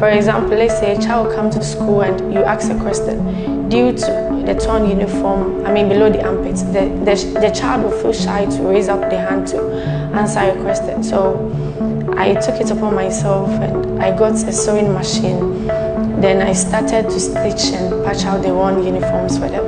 For example, let's say a child comes to school and you ask a question. Due to the torn uniform, below the armpits, the child will feel shy to raise up the hand to answer a question. So I took it upon myself and I got a sewing machine. Then I started to stitch and patch out the worn uniforms for them.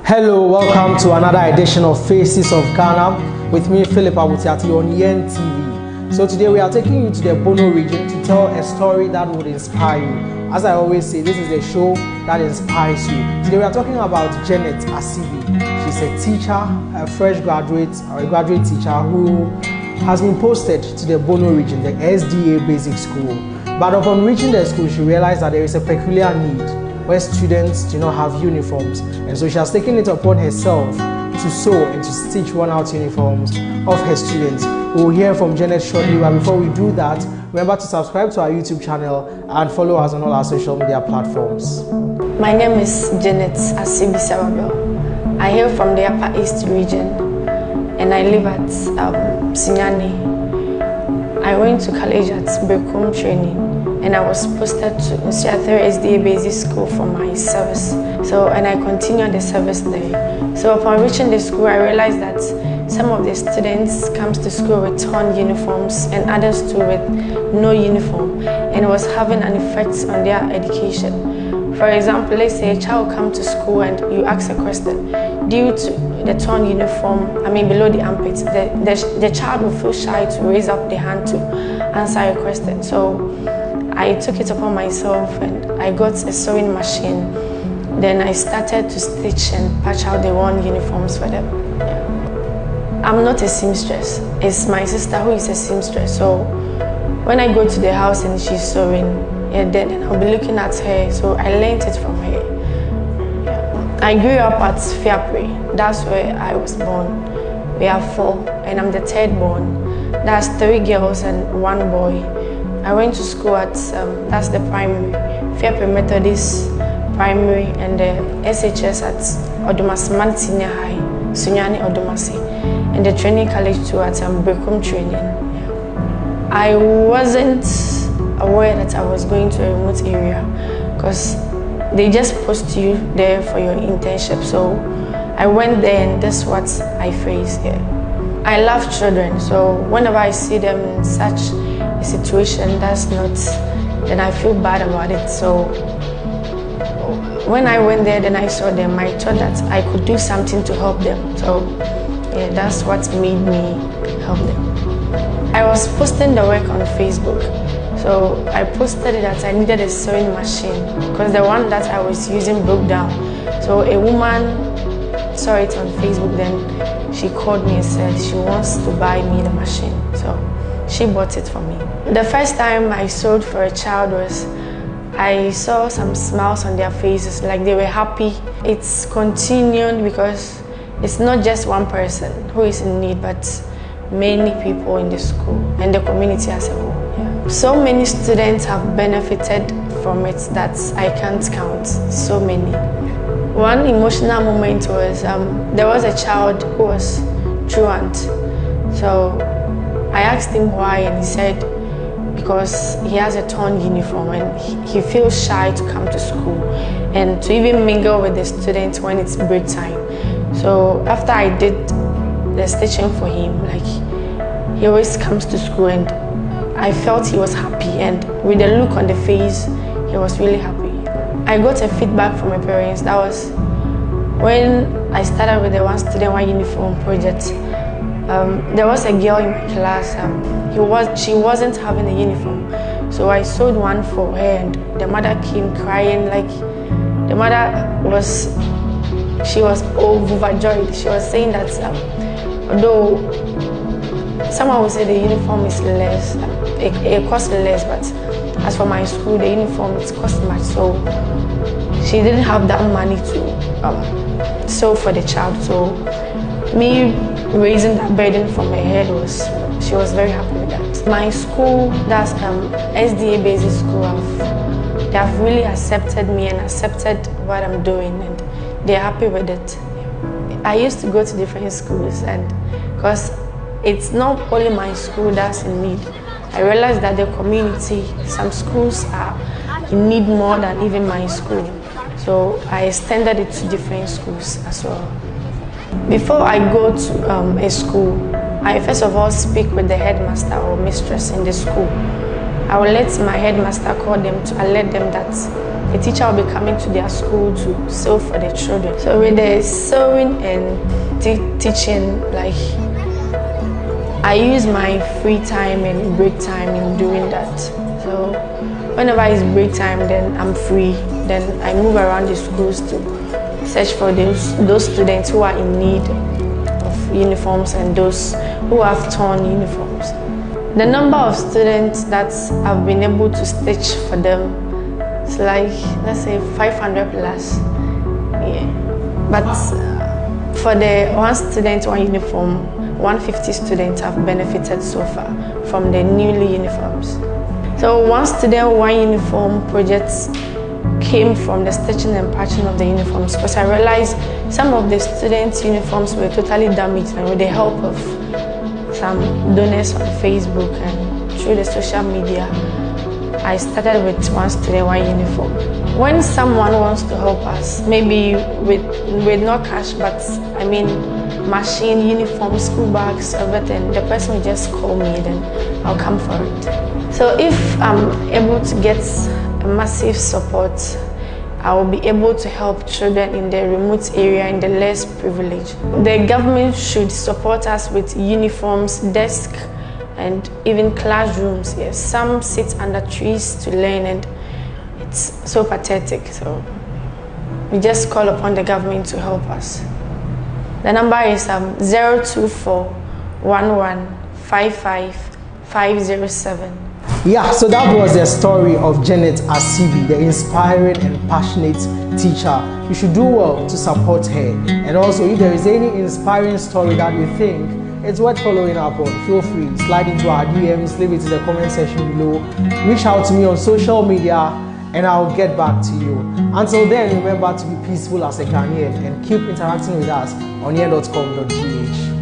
Hello, welcome to another edition of Faces of Ghana with me, Philip Abutiati on Yen TV. So today we are taking you to the Bono region to tell a story that would inspire you. As I always say, this is the show that inspires you. Today we are talking about Janet Asibi. She's a teacher, a fresh graduate or a graduate teacher who has been posted to the Bono region, the SDA basic school. But upon reaching the school, she realized that there is a peculiar need where students do not have uniforms, and so she has taken it upon herself to sew and to stitch worn-out uniforms of her students. We will hear from Janet shortly, but before we do that, remember to subscribe to our YouTube channel and follow us on all our social media platforms. My name is Janet Asibi Sarabel. I hail from the Upper East region and I live at Sinyani. I went to college at Brekum training and I was posted to Nsiatere SDA Basic School for my service. And I continued the service there. So upon reaching the school, I realized that some of the students come to school with torn uniforms and others too with no uniform, and it was having an effect on their education. For example, let's say a child comes to school and you ask a question. Due to the torn uniform, below the armpits, the child will feel shy to raise up the hand to answer a question. So I took it upon myself and I got a sewing machine. Then I started to stitch and patch out the worn uniforms for them. I'm not a seamstress. It's my sister who is a seamstress. So when I go to the house and she's sewing, then I'll be looking at her. So I learned it from her. I grew up at Fiapre. That's where I was born. We are 4 and I'm the third born. That's 3 girls and 1 boy. I went to school at, that's the primary, Fiapre Methodist Primary, and the SHS at Odomasi Man Senior High, Sunyani Odomasi, and the training college too at Brekum training. I wasn't aware that I was going to a remote area because they just post you there for your internship. So I went there and that's what I faced. I love children, so whenever I see them in such a situation then I feel bad about it. So when I went there, then I saw them, I thought that I could do something to help them. So that's what made me help them. I was posting the work on Facebook. So I posted that I needed a sewing machine because the one that I was using broke down. So a woman saw it on Facebook, then she called me and said she wants to buy me the machine. So she bought it for me. The first time I sewed for a child was, I saw some smiles on their faces, like they were happy. It's continued because it's not just one person who is in need, but many people in the school and the community as a whole. So many students have benefited from it that I can't count, so many. One emotional moment was, there was a child who was truant. So I asked him why, and he said because he has a torn uniform and he feels shy to come to school and to even mingle with the students when it's break time. So after I did the stitching for him, he always comes to school and I felt he was happy, and with the look on the face, he was really happy. I got a feedback from my parents. That was when I started with the One Student One Uniform project. There was a girl in my class, she wasn't having a uniform. So I sewed one for her and the mother came crying, the mother was overjoyed. She was saying that although someone would say the uniform is less, it costs less, but as for my school, the uniform, it costs much. So she didn't have that money to sew for the child. So me raising that burden from her head she was very happy with that. My school, that's SDA Basic School, they have really accepted me and accepted what I'm doing, and they're happy with it. I used to go to different schools, and because it's not only my school that's in need. I realized that the community, some schools are in need more than even my school. So I extended it to different schools as well. Before I go to a school, I first of all speak with the headmaster or mistress in the school. I will let my headmaster call them to alert them that a teacher will be coming to their school to sew for the children. So with the sewing and teaching, like, I use my free time and break time in doing that. So whenever it's break time, then I'm free. Then I move around the schools to search for those students who are in need of uniforms and those who have torn uniforms. The number of students that I've been able to stitch for them is like, let's say 500 plus. Yeah. But for the one student, one uniform, 150 students have benefited so far from the newly uniforms. So one student, one uniform projects came from the stitching and patching of the uniforms, because I realized some of the students' uniforms were totally damaged, and with the help of some donors on Facebook and through the social media, I started with one student, one uniform. When someone wants to help us, maybe with no cash, but I mean machine, uniform, school bags, everything, the person will just call me, then I'll come for it. So if I'm able to get a massive support, I will be able to help children in the remote area, in the less privileged. The government should support us with uniforms, desks, and even classrooms. Yes, some sit under trees to learn, and it's so pathetic. So we just call upon the government to help us. The number is 024 11 55 507. Yeah, so that was the story of Janet Asibi, the inspiring and passionate teacher. You should do well to support her. And also, if there is any inspiring story that you think it's worth following up on, feel free, slide into our DMs, leave it in the comment section below. Reach out to me on social media and I'll get back to you. Until then, remember to be peaceful as a Ghanaian and keep interacting with us on here.com.gh.